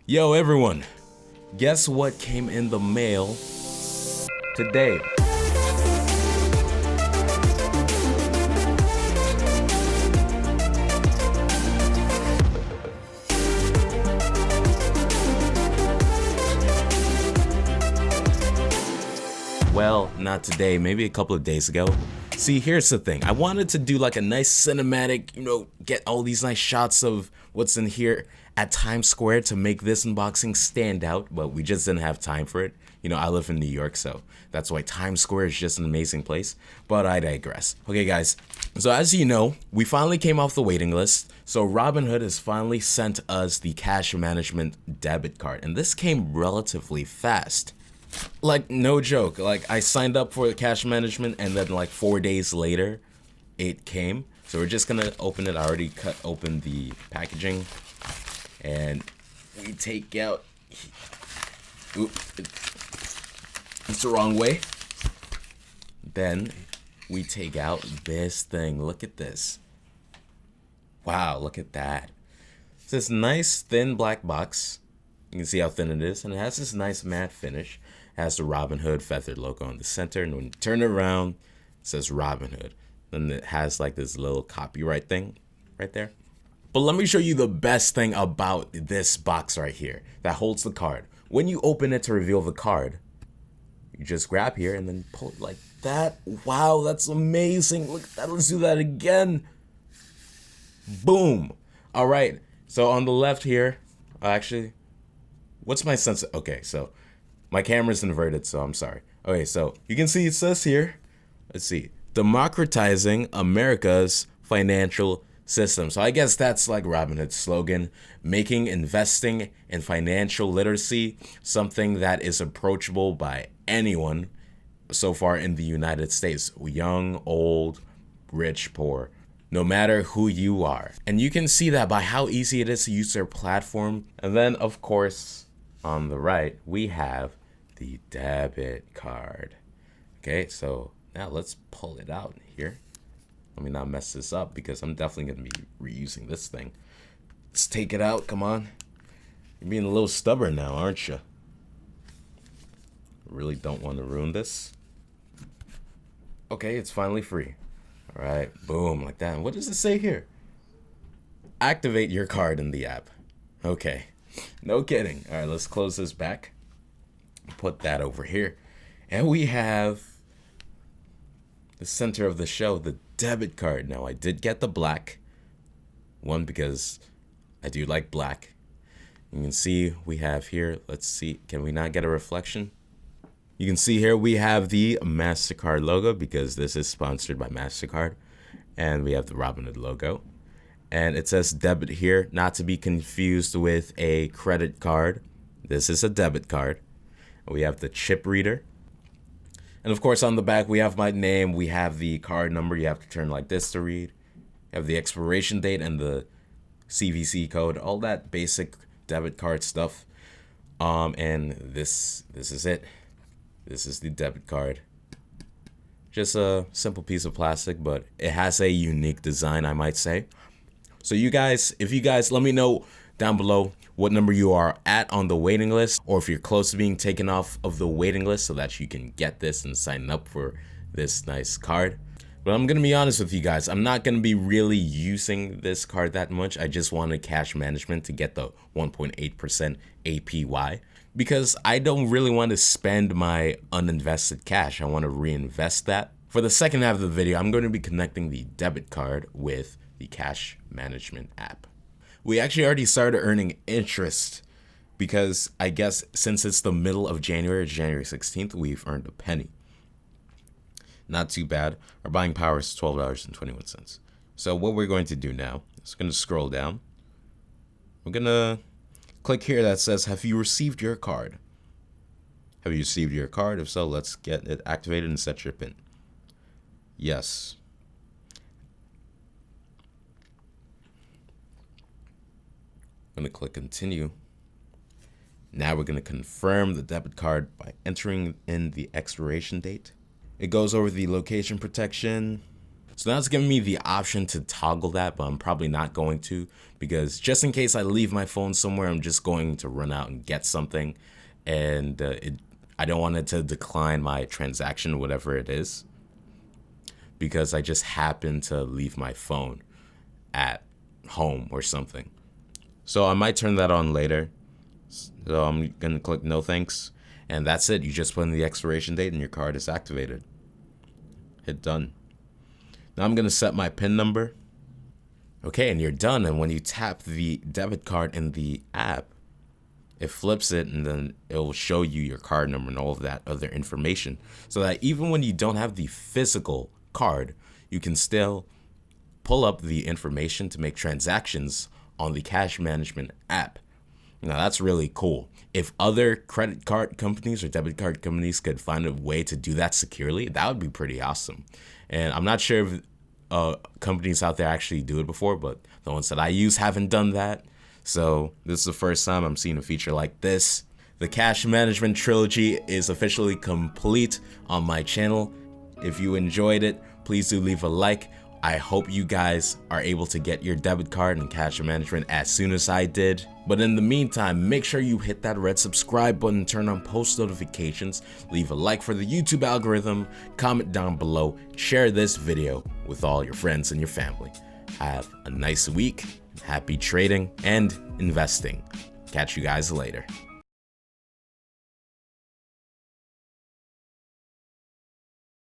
Yo everyone, guess what came in the mail today? Well, not today, maybe a couple of days ago. See, here's the thing. I wanted to do like a nice cinematic, get all these nice shots of what's in here at Times Square to make this unboxing stand out, but we just didn't have time for it. I live in New York, so that's why Times Square is just an amazing place, but I digress. Okay, guys, so as you know, we finally came off the waiting list, so Robinhood has finally sent us the cash management debit card, and this came relatively fast. Like, no joke, like I signed up for the cash management and then like 4 days later it came. So we're just gonna open it. I already cut open the packaging and we take out, it's the wrong way. Then we take out this thing. Look at this. Wow, look at that. It's this nice thin black box. You can see how thin it is, and it has this nice matte finish. It has the Robinhood feathered logo in the center, and when you turn it around, it says Robinhood. Then it has like this little copyright thing right there. But let me show you the best thing about this box right here that holds the card. When you open it to reveal the card, you just grab here and then pull it like that. Wow, that's amazing. Look at that. Let's do that again. Boom. All right. So on the left here, actually, what's my sense? Okay, so my camera's inverted, so I'm sorry. Okay, so you can see it says here, let's see, democratizing America's financial system. So I guess that's like Robinhood's slogan, making investing and financial literacy something that is approachable by anyone so far in the United States, young, old, rich, poor, no matter who you are. And you can see that by how easy it is to use their platform. And then, of course, on the right, we have the debit card. Okay, so now let's pull it out here. Let me not mess this up because I'm definitely going to be reusing this thing. Let's take it out. Come on. You're being a little stubborn now, aren't you? Really don't want to ruin this. Okay, it's finally free. All right, boom, like that. And what does it say here? Activate your card in the app. Okay, no kidding. All right, let's close this back. Put that over here. And we have the center of the show, the debit card. Now, I did get the black one because I do like black. You can see we have here, let's see, can we not get a reflection? You can see here we have the MasterCard logo because this is sponsored by MasterCard. And we have the Robinhood logo. And it says debit here, not to be confused with a credit card. This is a debit card. We have the chip reader. And of course on the back we have my name. We have the card number. You have to turn like this to read. You have the expiration date and the CVC code. All that basic debit card stuff. And this is it. This is the debit card. Just a simple piece of plastic, but it has a unique design, I might say. So if you guys, let me know down below what number you are at on the waiting list, or if you're close to being taken off of the waiting list so that you can get this and sign up for this nice card. But I'm going to be honest with you guys, I'm not going to be really using this card that much. I just wanted cash management to get the 1.8% APY. Because I don't really want to spend my uninvested cash. I want to reinvest that. For the second half of the video, I'm going to be connecting the debit card with the cash management app. We actually already started earning interest because I guess since it's the middle of January, January 16th, we've earned a penny. Not too bad. Our buying power is $12.21. So what we're going to do now is going to scroll down. We're going to click here that says, have you received your card? Have you received your card? If so, let's get it activated and set your PIN. Yes. I'm going to click continue. Now we're going to confirm the debit card by entering in the expiration date. It goes over the location protection. So now it's giving me the option to toggle that, but I'm probably not going to, because just in case I leave my phone somewhere, I'm just going to run out and get something, and I don't want it to decline my transaction, whatever it is, because I just happen to leave my phone at home or something. So I might turn that on later. So I'm going to click no thanks. And that's it. You just put in the expiration date and your card is activated. Hit done. Now I'm going to set my PIN number. Okay, and you're done. And when you tap the debit card in the app, it flips it and then it will show you your card number and all of that other information. So that even when you don't have the physical card, you can still pull up the information to make transactions on the cash management app. Now that's really cool. If other credit card companies or debit card companies could find a way to do that securely, that would be pretty awesome. And I'm not sure if companies out there actually do it before, but the ones that I use haven't done that. So this is the first time I'm seeing a feature like this. The cash management trilogy is officially complete on my channel. If you enjoyed it, please do leave a like. I hope you guys are able to get your debit card and cash management as soon as I did. But in the meantime, make sure you hit that red subscribe button, turn on post notifications, leave a like for the YouTube algorithm, comment down below, share this video with all your friends and your family. Have a nice week, happy trading and investing. Catch you guys later.